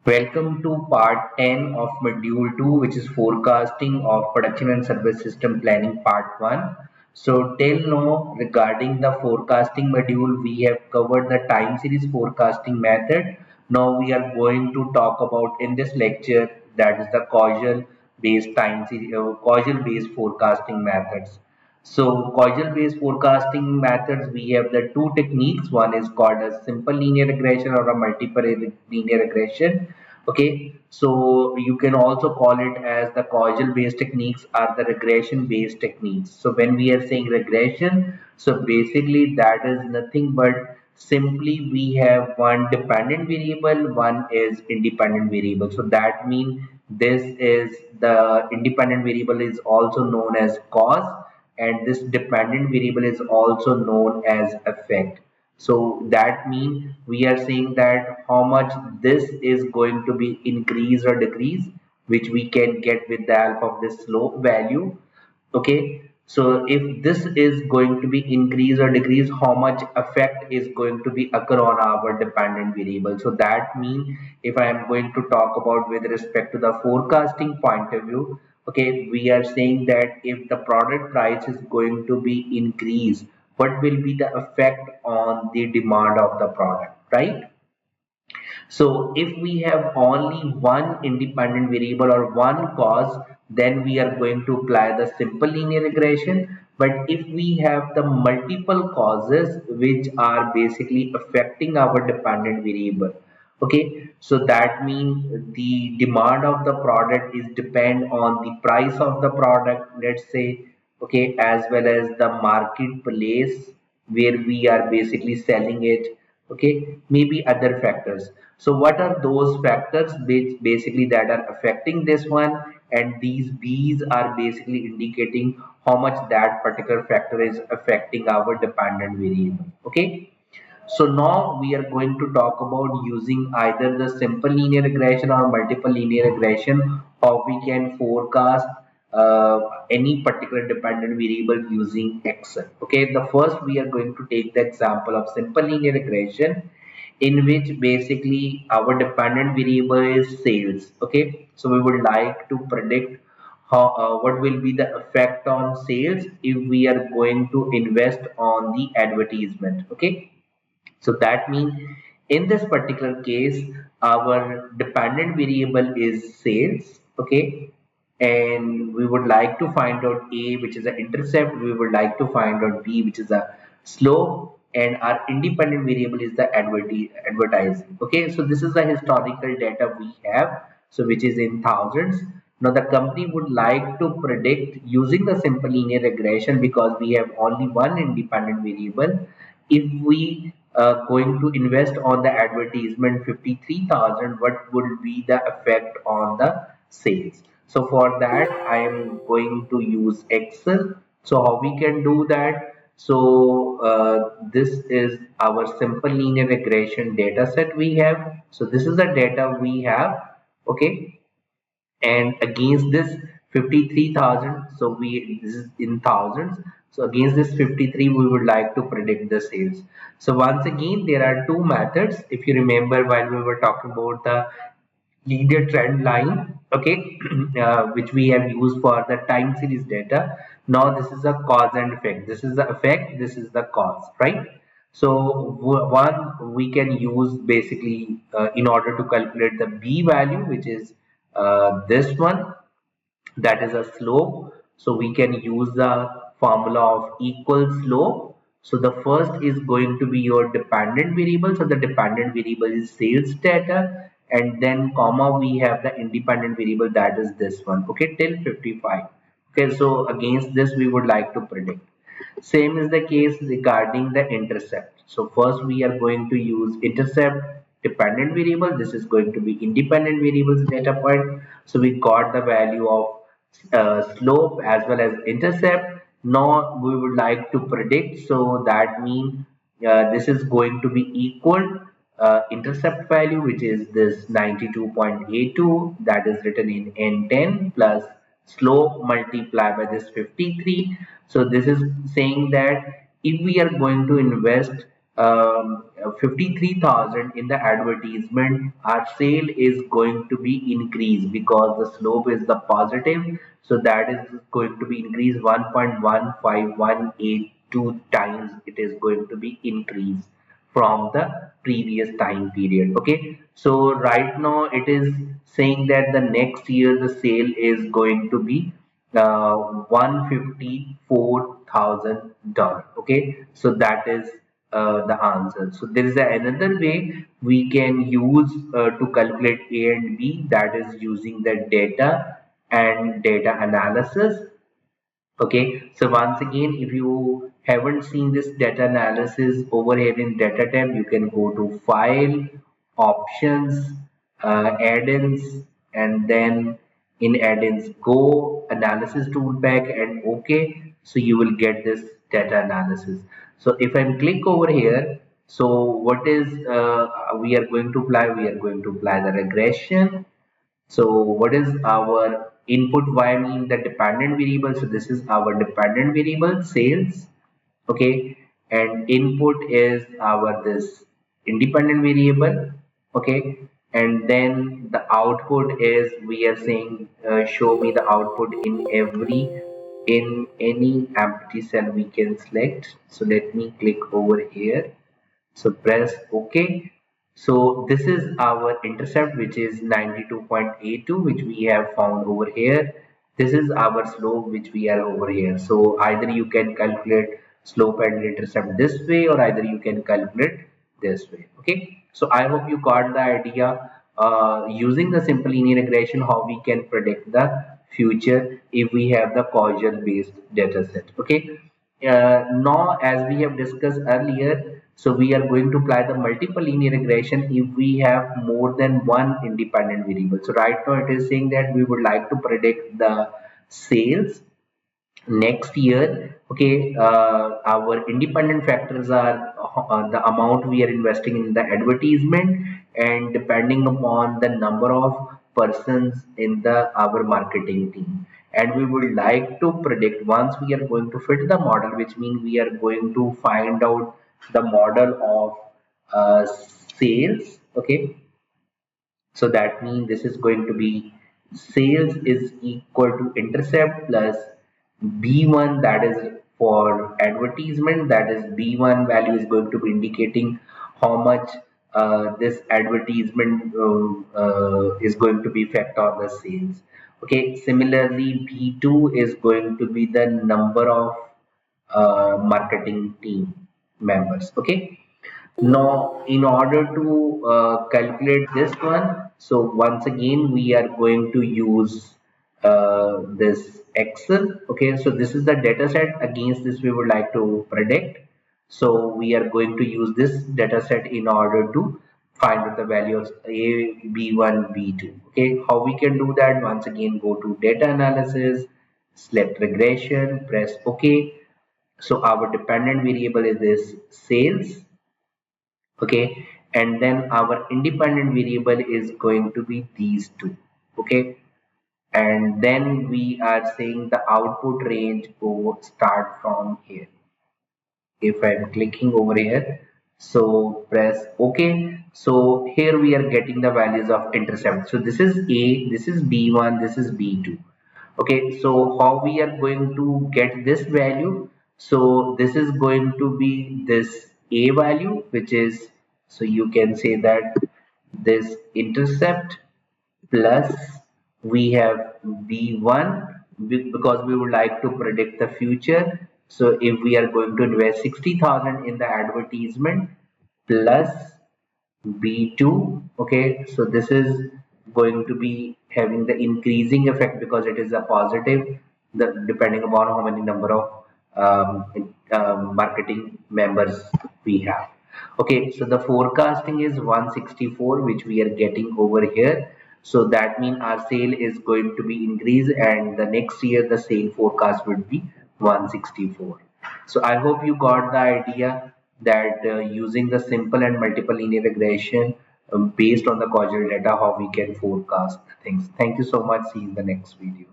Welcome to part 10 of module 2, which is forecasting of production and service system planning part 1. So till now, regarding the forecasting module, we have covered the time series forecasting method. Now we are going to talk about in this lecture, that is the causal based time series, causal based forecasting methods. So causal based forecasting methods, we have the two techniques. One is called a simple linear regression or a multiple linear regression. Okay, so you can also call it as the causal based techniques or the regression based techniques. So when we are saying regression, so basically that is nothing but simply we have one dependent variable, one is independent variable. So that means this is the independent variable is also known as cause, and this dependent variable is also known as effect. So that means we are saying that how much this is going to be increase or decrease, which we can get with the help of this slope value. Okay, so if this is going to be increase or decrease, how much effect is going to be occur on our dependent variable. So that means if I am going to talk about with respect to the forecasting point of view, okay, we are saying that if the product price is going to be increased, what will be the effect on the demand of the product, right? So if we have only one independent variable or one cause, then we are going to apply the simple linear regression. But if we have the multiple causes which are basically affecting our dependent variable, okay, so that means the demand of the product is depend on the price of the product, let's say, okay, as well as the marketplace where we are basically selling it, okay, maybe other factors. So what are those factors which basically that are affecting this one, and these b's are basically indicating how much that particular factor is affecting our dependent variable. Okay, so now we are going to talk about using either the simple linear regression or multiple linear regression, how we can forecast any particular dependent variable using Excel. Okay, the first we are going to take the example of simple linear regression, in which basically our dependent variable is sales. Okay, so we would like to predict how what will be the effect on sales if we are going to invest on the advertisement. Okay, so that means in this particular case, our dependent variable is sales, okay? And we would like to find out A, which is an intercept. We would like to find out B, which is a slope. And our independent variable is the advertising. Okay, so this is the historical data we have, so which is in thousands. Now the company would like to predict using the simple linear regression, because we have only one independent variable. If we going to invest on the advertisement 53,000, what would be the effect on the sales? So for that I am going to use Excel. So how we can do that? So this is our simple linear regression data set we have. So this is the data we have. Okay, and against this 53,000, so we this is in thousands, so against this 53 we would like to predict the sales. So once again there are two methods, if you remember while we were talking about the linear trend line, okay, which we have used for the time series data. Now this is a cause and effect, this is the effect, this is the cause, right? So one we can use basically in order to calculate the b value, which is this one, that is a slope. So we can use the formula of equal slope. So the first is going to be your dependent variable. So the dependent variable is sales data, and then comma we have the independent variable, that is this one, okay, till 55. Okay, so against this we would like to predict. Same is the case regarding the intercept. So first we are going to use intercept dependent variable. This is going to be independent variables data point. So we got the value of slope as well as intercept. Now we would like to predict. So that means this is going to be equal intercept value, which is this 92.82, that is written in N10, plus slope multiplied by this 53. So this is saying that if we are going to invest 53,000 in the advertisement, our sale is going to be increased because the slope is the positive. So that is going to be increased 1.15182 times. It is going to be increased from the previous time period. Okay. So right now it is saying that the next year the sale is going to be $154,000. Okay, so that is the answer. So there is another way we can use to calculate A and B, that is using the data and data analysis. Okay, so once again, if you haven't seen this data analysis over here in data tab, you can go to file, options, add-ins, and then in add-ins go analysis toolpack and okay. So you will get this data analysis. So if I click over here, so what is we are going to apply? We are going to apply the regression. So what is our input y mean the dependent variable? So this is our dependent variable sales. Okay, and input is our this independent variable. Okay, and then the output is we are saying show me the output in any empty cell we can select. So let me click over here, so press OK. So this is our intercept, which is 92.82, which we have found over here. This is our slope, which we are over here. So either you can calculate slope and intercept this way, or either you can calculate this way. Okay. So I hope you got the idea using the simple linear regression how we can predict the future if we have the causal based data set. Okay. Now, as we have discussed earlier, so we are going to apply the multiple linear regression if we have more than one independent variable. So right now it is saying that we would like to predict the sales next year. Okay, our independent factors are the amount we are investing in the advertisement, and depending upon the number of persons in the our marketing team. And we would like to predict once we are going to fit the model, which means we are going to find out the model of sales. Okay, so that means this is going to be sales is equal to intercept plus B1, that is for advertisement, that is B1 value is going to be indicating how much this advertisement is going to be effect on the sales. Okay, similarly B2 is going to be the number of marketing team members. Okay, now, in order to calculate this one, so once again we are going to use this Excel. Okay, so this is the data set. Against this we would like to predict. So we are going to use this data set in order to find out the values A, B1, B2. Okay, how we can do that? Once again, go to data analysis, select regression, press OK. So our dependent variable is this sales. Okay, and then our independent variable is going to be these two. Okay, and then we are saying the output range will start from here. If I'm clicking over here, so press OK. So here we are getting the values of intercept. So this is A, this is B1, this is B2. Okay, so how we are going to get this value? So this is going to be this A value, which is, so you can say that this intercept plus we have B1 because we would like to predict the future. So if we are going to invest 60,000 in the advertisement plus B2, okay, so this is going to be having the increasing effect because it is a positive, depending upon how many number of marketing members we have. Okay, so the forecasting is 164, which we are getting over here. So that means our sale is going to be increased, and the next year the sale forecast would be 164. So I hope you got the idea that using the simple and multiple linear regression based on the causal data, how we can forecast things. Thank you so much. See you in the next video.